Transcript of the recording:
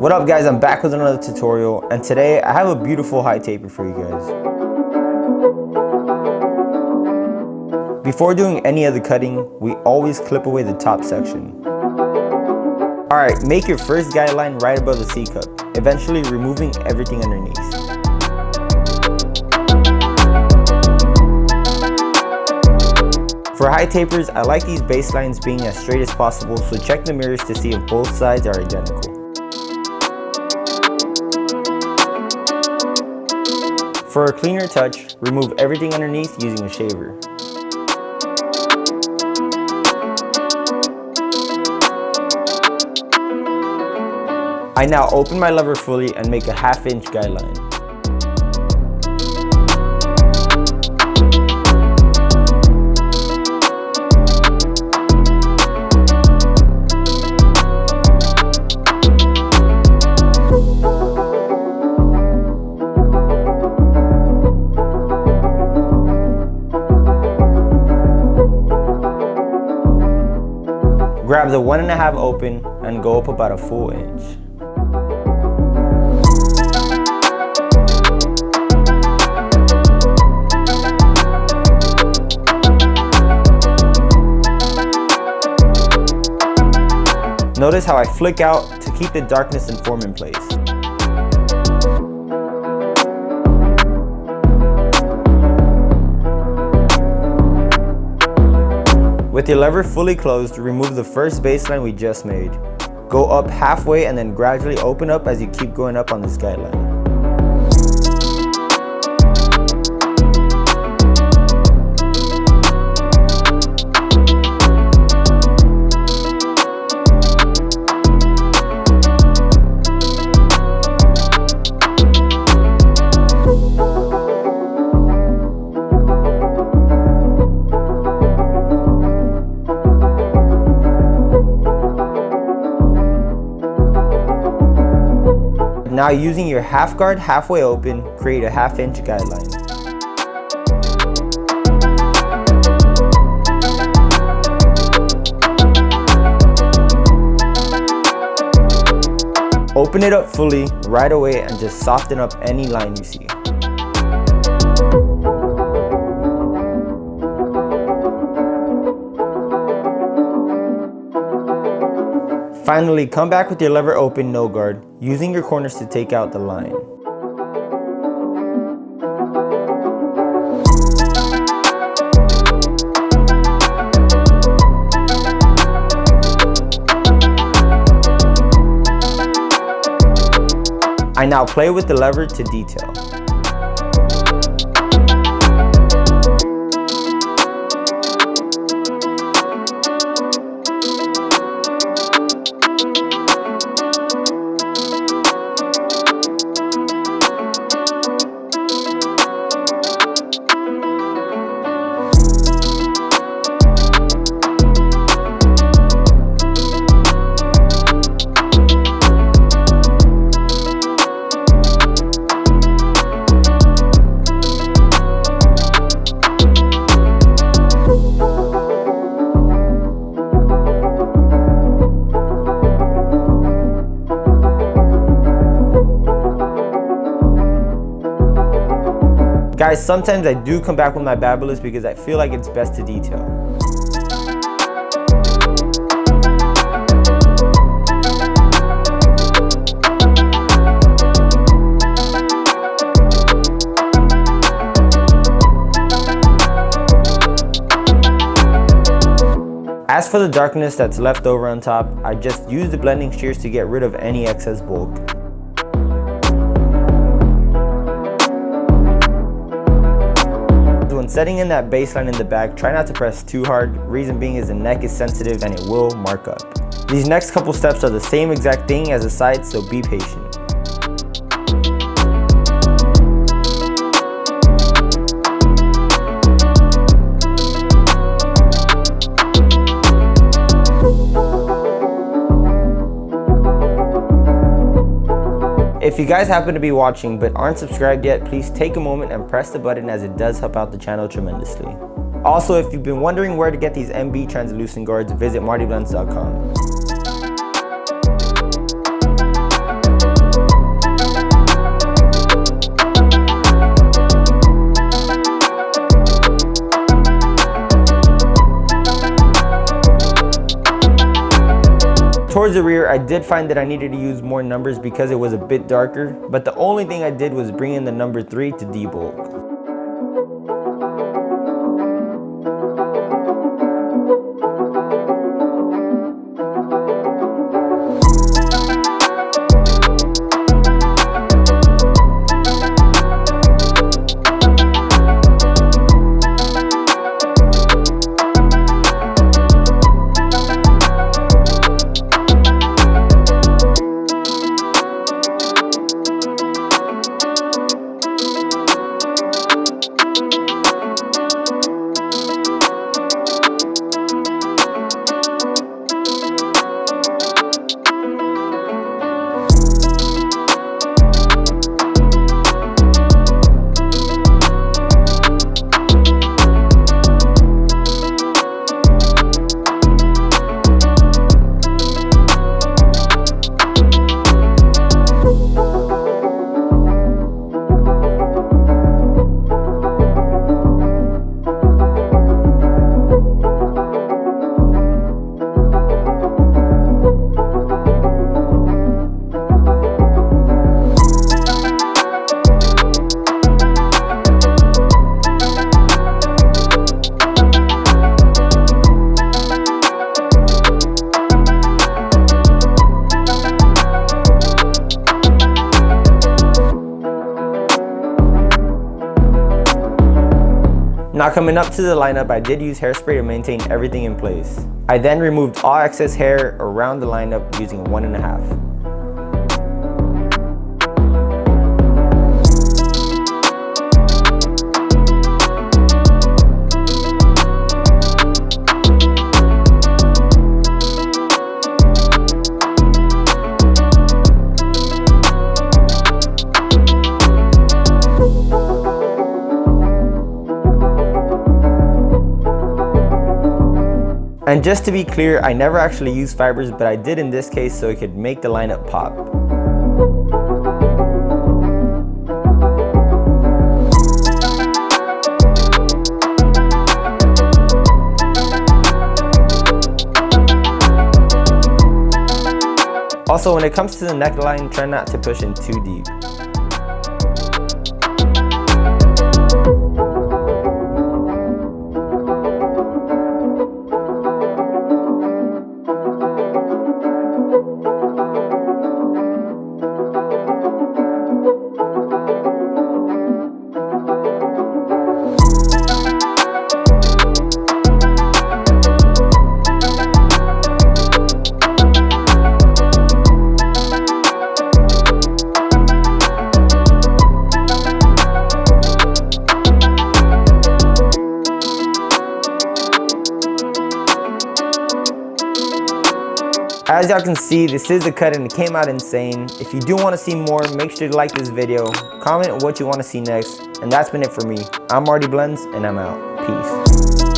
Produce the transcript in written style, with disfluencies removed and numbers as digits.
What up guys, I'm back with another tutorial, and today I have a beautiful high taper for you guys. Before doing any of the cutting, we always clip away the top section. Alright, make your first guideline right above the C-cup, eventually removing everything underneath. For high tapers, I like these baselines being as straight as possible, so check the mirrors to see if both sides are identical. For a cleaner touch, remove everything underneath using a shaver. I now open my lever fully and make a 1/2 inch guideline. Grab the 1.5 open and go up about a full inch. Notice how I flick out to keep the darkness and form in place. With your lever fully closed, remove the first baseline we just made. Go up halfway and then gradually open up as you keep going up on this guideline. Now using your half guard halfway open, create a 1/2 inch guideline. Open it up fully right away and just soften up any line you see. Finally, come back with your lever open, no guard, using your corners to take out the line. I now play with the lever to detail. Guys, sometimes I do come back with my barber list because I feel like it's best to detail. As for the darkness that's left over on top, I just use the blending shears to get rid of any excess bulk. When setting in that baseline in the back, try not to press too hard. Reason being is the neck is sensitive and it will mark up. These next couple steps are the same exact thing as the sides, so be patient. If you guys happen to be watching but aren't subscribed yet, please take a moment and press the button as it does help out the channel tremendously. Also, if you've been wondering where to get these MB translucent guards, visit MartyBlendz.com. towards the rear, I did find that I needed to use more numbers because it was a bit darker, but the only thing I did was bring in the number 3 to debulk. Now coming up to the lineup, I did use hairspray to maintain everything in place. I then removed all excess hair around the lineup using 1.5. And just to be clear, I never actually used fibers, but I did in this case so it could make the lineup pop. Also, when it comes to the neckline, try not to push in too deep. As y'all can see, this is the cut and it came out insane. If you do want to see more, make sure to like this video, comment what you want to see next, and that's been it for me. I'm MartyBlendz and I'm out. Peace.